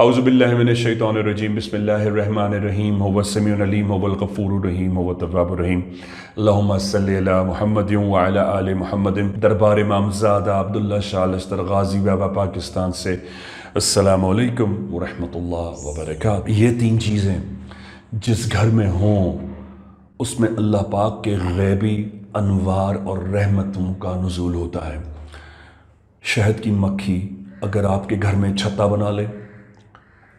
اعوذ باللہ من الشیطان الرجیم بسم اللہ الرحمن الرحیم هو السمیع العلیم هو الغفور الرحیم هو التواب الرحیم اللہم صلی علی محمد وعلی آل محمد۔ دربار امامزادہ عبداللہ شاہ لشتر غازی بابا پاکستان سے السلام علیکم ورحمۃ اللہ وبرکاتہ۔ یہ تین چیزیں جس گھر میں ہوں اس میں اللہ پاک کے غیبی انوار اور رحمتوں کا نزول ہوتا ہے۔ شہد کی مکھی اگر آپ کے گھر میں چھتا بنا لے،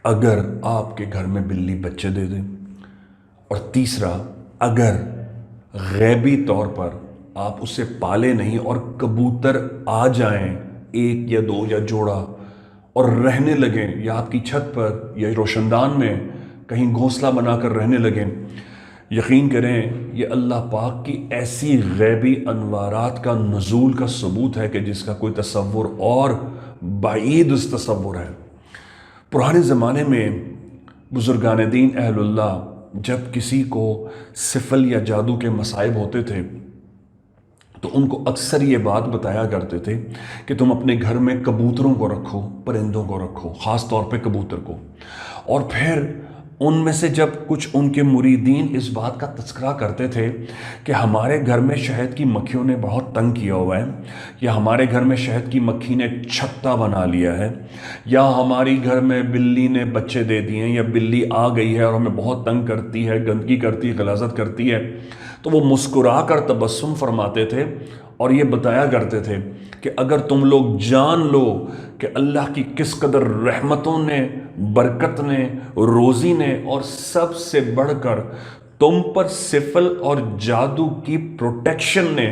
اگر آپ کے گھر میں بلی بچے دے دیں، اور تیسرا اگر غیبی طور پر آپ اسے پالے نہیں اور کبوتر آ جائیں، ایک یا دو یا جوڑا، اور رہنے لگیں یا آپ کی چھت پر یا روشندان میں کہیں گھونسلہ بنا کر رہنے لگیں، یقین کریں یہ اللہ پاک کی ایسی غیبی انوارات کا نزول کا ثبوت ہے کہ جس کا کوئی تصور اور بعید اس تصور ہے۔ پرانے زمانے میں بزرگان دین اہل اللہ جب کسی کو سفل یا جادو کے مصائب ہوتے تھے تو ان کو اکثر یہ بات بتایا کرتے تھے کہ تم اپنے گھر میں کبوتروں کو رکھو، پرندوں کو رکھو، خاص طور پہ کبوتر کو۔ اور پھر ان میں سے جب کچھ ان کے مریدین اس بات کا تذکرہ کرتے تھے کہ ہمارے گھر میں شہد کی مکھیوں نے بہت تنگ کیا ہوا ہے، یا ہمارے گھر میں شہد کی مکھی نے چھتا بنا لیا ہے، یا ہماری گھر میں بلی نے بچے دے دیے ہیں، یا بلی آ گئی ہے اور ہمیں بہت تنگ کرتی ہے، گندگی کرتی ہے، غلاظت کرتی ہے، تو وہ مسکرا کر تبسم فرماتے تھے اور یہ بتایا کرتے تھے کہ اگر تم لوگ جان لو کہ اللہ کی کس قدر رحمتوں نے، برکت نے، روزی نے، اور سب سے بڑھ کر تم پر سفل اور جادو کی پروٹیکشن نے،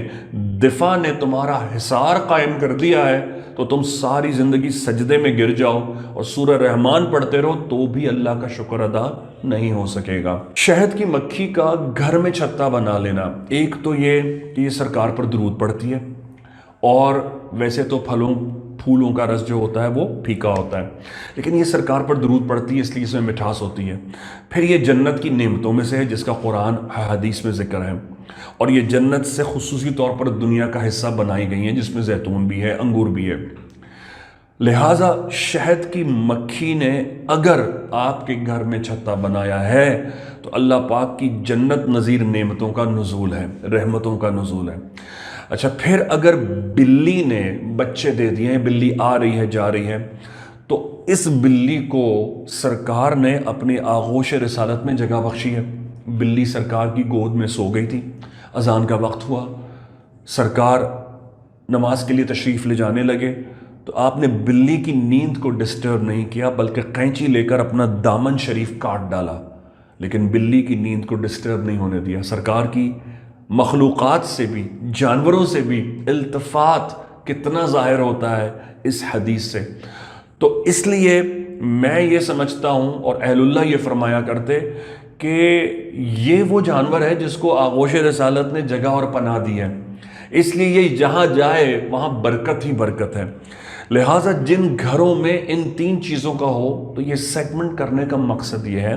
دفاع نے تمہارا حصار قائم کر دیا ہے، تو تم ساری زندگی سجدے میں گر جاؤ اور سورہ رحمان پڑھتے رہو تو بھی اللہ کا شکر ادا نہیں ہو سکے گا۔ شہد کی مکھی کا گھر میں چھتا بنا لینا، ایک تو یہ کہ یہ سرکار پر درود پڑتی ہے، اور ویسے تو پھولوں کا رس جو ہوتا ہے وہ پھیکا ہوتا ہے، لیکن یہ سرکار پر درود پڑتی ہے اس لیے اس میں مٹھاس ہوتی ہے۔ پھر یہ جنت کی نعمتوں میں سے ہے جس کا قرآن حدیث میں ذکر ہے، اور یہ جنت سے خصوصی طور پر دنیا کا حصہ بنائی گئی ہیں جس میں زیتون بھی ہے، انگور بھی ہے۔ لہٰذا شہد کی مکھی نے اگر آپ کے گھر میں چھتا بنایا ہے تو اللہ پاک کی جنت نظیر نعمتوں کا نزول ہے، رحمتوں کا نزول ہے۔ اچھا، پھر اگر بلی نے بچے دے دیے ہیں، بلی آ رہی ہے جا رہی ہے، تو اس بلی کو سرکار نے اپنی آغوش رسالت میں جگہ بخشی ہے۔ بلی سرکار کی گود میں سو گئی تھی، اذان کا وقت ہوا، سرکار نماز کے لیے تشریف لے جانے لگے، تو آپ نے بلی کی نیند کو ڈسٹرب نہیں کیا بلکہ قینچی لے کر اپنا دامن شریف کاٹ ڈالا، لیکن بلی کی نیند کو ڈسٹرب نہیں ہونے دیا۔ سرکار کی مخلوقات سے بھی، جانوروں سے بھی التفات کتنا ظاہر ہوتا ہے اس حدیث سے۔ تو اس لیے میں یہ سمجھتا ہوں، اور اہل اللہ یہ فرمایا کرتے کہ یہ وہ جانور ہے جس کو آغوش رسالت نے جگہ اور پناہ دی ہے، اس لیے یہ جہاں جائے وہاں برکت ہی برکت ہے۔ لہٰذا جن گھروں میں ان تین چیزوں کا ہو تو یہ سیگمنٹ کرنے کا مقصد یہ ہے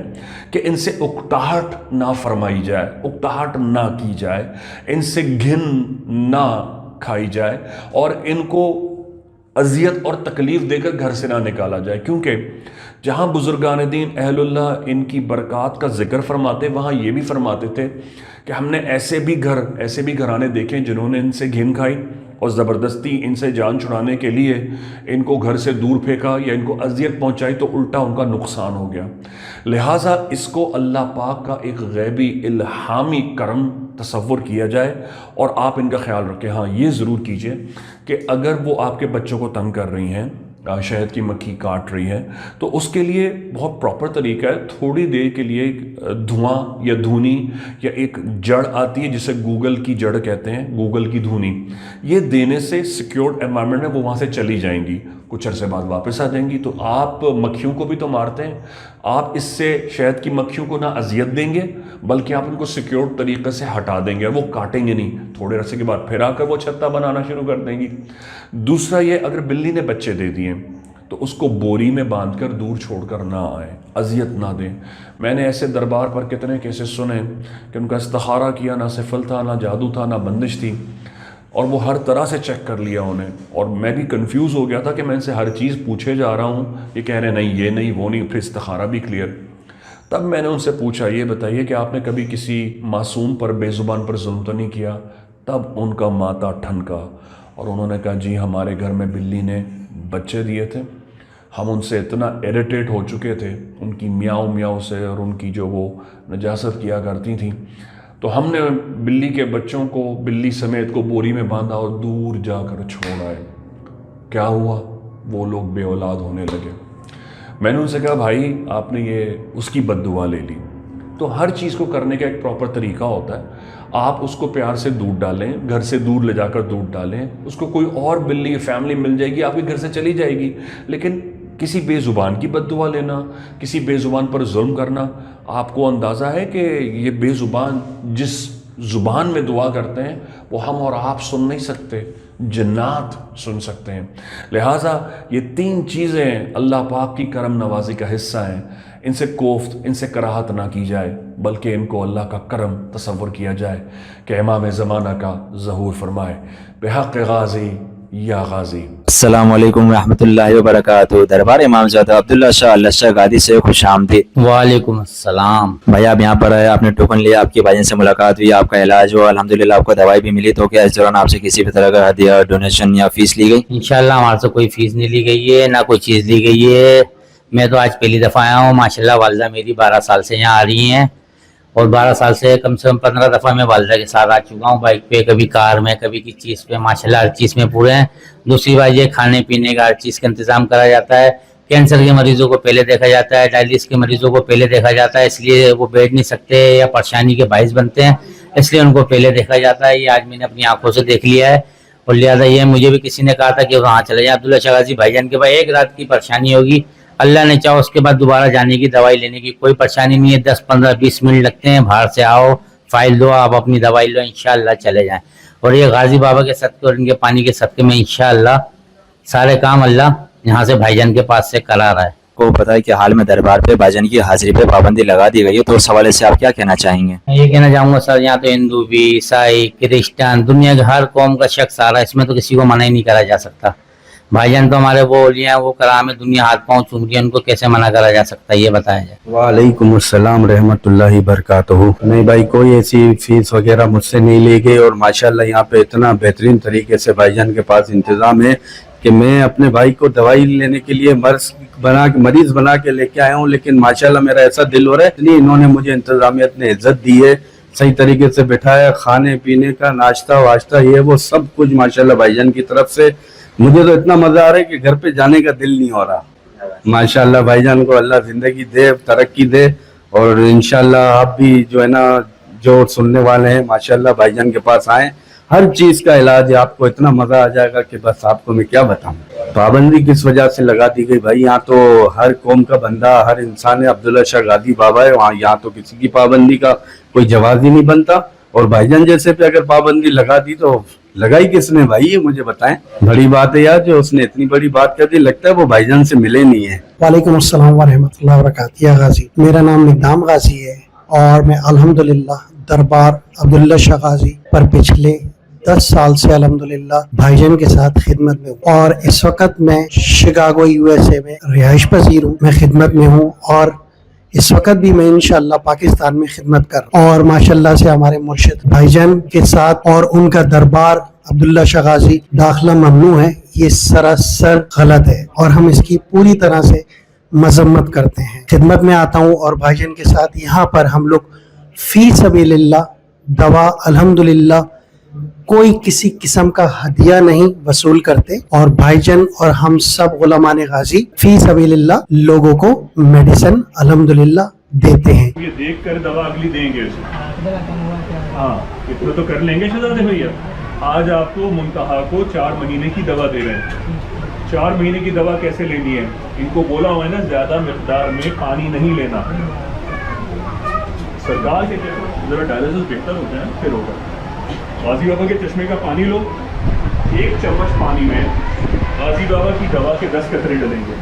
کہ ان سے اکتاہٹ نہ فرمائی جائے، اکتاہٹ نہ کی جائے، ان سے گھن نہ کھائی جائے، اور ان کو اذیت اور تکلیف دے کر گھر سے نہ نکالا جائے، کیونکہ جہاں بزرگان دین اہل اللہ ان کی برکات کا ذکر فرماتے وہاں یہ بھی فرماتے تھے کہ ہم نے ایسے بھی گھرانے دیکھے جنہوں نے ان سے گھن کھائی اور زبردستی ان سے جان چھڑانے کے لیے ان کو گھر سے دور پھینکا یا ان کو اذیت پہنچائی تو الٹا ان کا نقصان ہو گیا۔ لہٰذا اس کو اللہ پاک کا ایک غیبی الہامی کرم تصور کیا جائے، اور آپ ان کا خیال رکھیں۔ ہاں یہ ضرور کیجئے کہ اگر وہ آپ کے بچوں کو تنگ کر رہی ہیں، شہد کی مکھی کاٹ رہی ہے، تو اس کے لیے بہت پراپر طریقہ ہے، تھوڑی دیر کے لیے دھواں یا دھونی یا ایک جڑ آتی ہے جسے گوگل کی جڑ کہتے ہیں، گوگل کی دھونی، یہ دینے سے سیکیورڈ انوائرمنٹ میں وہ وہاں سے چلی جائیں گی، کچھ عرصے بعد واپس آ جائیں گی۔ تو آپ مکھیوں کو بھی تو مارتے ہیں، آپ اس سے شہد کی مکھیوں کو نہ اذیت دیں گے بلکہ آپ ان کو سیکیورڈ طریقے سے ہٹا دیں گے، وہ کاٹیں گے نہیں، تھوڑے عرصے کے بعد پھر آ کر وہ چھتا بنانا شروع کر دیں گی۔ دوسرا یہ، اگر بلی نے بچے دے دیے تو اس کو بوری میں باندھ کر دور چھوڑ کر نہ آئیں، اذیت نہ دیں۔ میں نے ایسے دربار پر کتنے کیسز سنے کہ ان کا استخارہ کیا، نہ سفل تھا، نہ جادو تھا، نہ بندش تھی، اور وہ ہر طرح سے چیک کر لیا انہیں، اور میں بھی کنفیوز ہو گیا تھا کہ میں ان سے ہر چیز پوچھے جا رہا ہوں، یہ کہہ رہے نہیں یہ نہیں وہ نہیں، پھر استخارہ بھی کلیئر۔ تب میں نے ان سے پوچھا یہ بتائیے کہ آپ نے کبھی کسی معصوم پر، بے زبان پر ظلم تو نہیں کیا؟ تب ان کا ماتھا ٹھنکا اور انہوں نے کہا جی ہمارے گھر میں بلی نے بچے دیے تھے، ہم ان سے اتنا ایریٹیٹ ہو چکے تھے ان کی میاؤ میاؤ سے اور ان کی جو وہ نجاست کیا کرتی تھیں، تو ہم نے بلی کے بچوں کو بلی سمیت کو بوری میں باندھا اور دور جا کر چھوڑ آئے۔ کیا ہوا؟ وہ لوگ بے اولاد ہونے لگے۔ میں نے ان سے کہا بھائی آپ نے یہ اس کی بد دعا لے لی۔ تو ہر چیز کو کرنے کا ایک پراپر طریقہ ہوتا ہے۔ آپ اس کو پیار سے دودھ ڈالیں، گھر سے دور لے جا کر دودھ ڈالیں، اس کو کوئی اور بلی فیملی مل جائے گی، آپ کے گھر سے چلی جائے گی۔ لیکن کسی بے زبان کی بد دعا لینا، کسی بے زبان پر ظلم کرنا، آپ کو اندازہ ہے کہ یہ بے زبان جس زبان میں دعا کرتے ہیں وہ ہم اور آپ سن نہیں سکتے، جنات سن سکتے ہیں۔ لہٰذا یہ تین چیزیں اللہ پاک کی کرم نوازی کا حصہ ہیں، ان سے کوفت، ان سے کراہت نہ کی جائے، بلکہ ان کو اللہ کا کرم تصور کیا جائے کہ امام زمانہ کا ظہور فرمائے۔ بحق غازی یا غازی۔ السلام علیکم ورحمۃ اللہ وبرکاتہ۔ دربار امام زادہ عبداللہ شاہ اللہ شاہ غادی سے خوش آمدید۔ وعلیکم السلام۔ بھائی آپ یہاں پر آئے، آپ نے ٹوکن لیا، آپ کے بھائی سے ملاقات ہوئی، آپ کا علاج ہوا، الحمدللہ آپ کو دوائی بھی ملی، تو کیا اس دوران آپ سے کسی بھی طرح کا ہدیہ، ڈونیشن یا فیس لی گئی؟ انشاءاللہ ہمارے سے کوئی فیس نہیں لی گئی ہے، نہ کوئی چیز لی گئی ہے۔ میں تو آج پہلی دفعہ آیا ہوں۔ ماشاءاللہ والدہ میری 12 سال سے یہاں آ رہی ہیں، اور 12 سال سے کم 15 دفعہ میں والدہ کے ساتھ آ چکا ہوں، بائک پہ، کبھی کار میں، کبھی کسی چیز پہ۔ ماشاءاللہ ہر چیز میں پورے ہیں۔ دوسری بات یہ کھانے پینے کا ہر چیز کا انتظام کرا جاتا ہے۔ کینسر کے مریضوں کو پہلے دیکھا جاتا ہے، ڈائلسس کے مریضوں کو پہلے دیکھا جاتا ہے، اس لیے وہ بیٹھ نہیں سکتے یا پریشانی کے باعث بنتے ہیں، اس لیے ان کو پہلے دیکھا جاتا ہے۔ یہ آج میں نے اپنی آنکھوں سے دیکھ لیا ہے، اور لہٰذا یہ مجھے بھی کسی نے کہا تھا کہ وہاں چلے جائیں عبداللہ شاہ غازی بھائی جان کے پاس، ایک رات کی پریشانی ہوگی، اللہ نے چاہو اس کے بعد دوبارہ جانے کی، دوائی لینے کی کوئی پریشانی نہیں ہے۔ 10 15 20 منٹ لگتے ہیں، باہر سے آؤ، فائل دو، آپ اپنی دوائی لو، انشاءاللہ چلے جائیں۔ اور یہ غازی بابا کے صدقے اور ان کے پانی کے صدقے میں انشاءاللہ سارے کام اللہ یہاں سے بھائی جان کے پاس سے کرا رہا ہے۔ کو پتا ہے کہ حال میں دربار پہ بھائی جان کی حاضری پہ پابندی لگا دی گئی ہے، تو اس حوالے سے آپ کیا کہنا چاہیں گے؟ میں یہ کہنا چاہوں گا سر، یہاں تو ہندو بھی، عیسائی، کرسچن، دنیا کے ہر قوم کا شخص آ رہا ہے، اس میں تو کسی کو منع ہی نہیں کرا جا سکتا۔ بھائی جان تو ہمارے وہ اولیاء ہیں، وہ کرام ہے، دنیا ہاتھ پاؤں چوم رہی ہے، ان کو کیسے منع کرا جا سکتا ہے، یہ بتایا جائے۔ وعلیکم السلام رحمۃ اللہ وبرکاتہ۔ نہیں بھائی کوئی ایسی فیس وغیرہ مجھ سے نہیں لی گئی، اور ماشاءاللہ یہاں پہ اتنا بہترین طریقے سے بھائی جان کے پاس انتظام ہے کہ میں اپنے بھائی کو دوائی لینے کے لیے مریض بنا کے لے کے آیا ہوں، لیکن ماشاءاللہ میرا ایسا دل ہو رہا ہے اتنی انہوں نے مجھے انتظامیت نے عزت دی ہے، صحیح طریقے سے بٹھایا، کھانے پینے کا ناشتہ واشتہ یہ وہ سب کچھ ماشاءاللہ بھائی جان کی طرف سے۔ مجھے تو اتنا مزہ آ رہا ہے کہ گھر پہ جانے کا دل نہیں ہو رہا۔ ماشاءاللہ بھائی جان کو اللہ زندگی دے، ترقی دے، اور انشاءاللہ آپ بھی جو ہے نا جو سننے والے ہیں ماشاءاللہ بھائی جان کے پاس آئیں، ہر چیز کا علاج ہے، آپ کو اتنا مزہ آ جائے گا کہ بس آپ کو میں کیا بتاؤں۔ پابندی کس وجہ سے لگا دی گئی بھائی؟ یہاں تو ہر قوم کا بندہ، ہر انسان ہے، عبداللہ شاہ غازی بابا ہے وہاں، یہاں تو کسی کی پابندی کا کوئی جواز ہی نہیں بنتا، اور بھائی جان جیسے پہ اگر پابندی لگا دی تو لگائی کس نے بھائی؟ یہ مجھے بتائیں۔ بڑی بات ہے یار جو اس نے اتنی بڑی بات کر دی، لگتا ہے وہ بھائی جان سے ملے نہیں ہے۔ وعلیکم السلام ورحمۃ اللہ وبرکاتہ۔ یا غازی، میرا نام مقدام غازی ہے، اور میں الحمدللہ دربار عبداللہ شاہ غازی پر پچھلے 10 سال سے الحمدللہ بھائی جان کے ساتھ خدمت میں ہوں، اور اس وقت میں شکاگو USA میں رہائش پذیر ہوں، میں خدمت میں ہوں، اور اس وقت بھی میں انشاءاللہ پاکستان میں خدمت کر رہا ہوں، اور ماشاءاللہ سے ہمارے مرشد بھائی جان کے ساتھ اور ان کا دربار عبداللہ شاہ غازی داخلہ ممنوع ہے، یہ سراسر غلط ہے، اور ہم اس کی پوری طرح سے مذمت کرتے ہیں۔ خدمت میں آتا ہوں، اور بھائی جان کے ساتھ یہاں پر ہم لوگ فی سبیل اللہ دوا الحمدللہ کوئی کسی قسم کا ہدیہ نہیں وصول کرتے، اور بھائی جان اور ہم سب علماء غازی فی سبیل اللہ لوگوں کو میڈیسن الحمدللہ دیتے ہیں۔ یہ دیکھ کر دوا اگلی دیں گے، ہاں اتنا تو کر لیں گے شہزادے بھیا۔ آج آپ کو منتہا کو 4 مہینے کی دوا دے رہے ہیں۔ 4 مہینے کی دوا کیسے لینی ہے؟ ان کو بولا ہوا ہے نا زیادہ مقدار میں پانی نہیں لینا۔ سرکار کے ذرا ڈائلسس بہتر ہو جائے پھر ہوگا۔ غازی بابا کے چشمے کا پانی لو، 1 چمچ پانی میں غازی بابا کی دوا کے 10 قطرے ڈلیں گے۔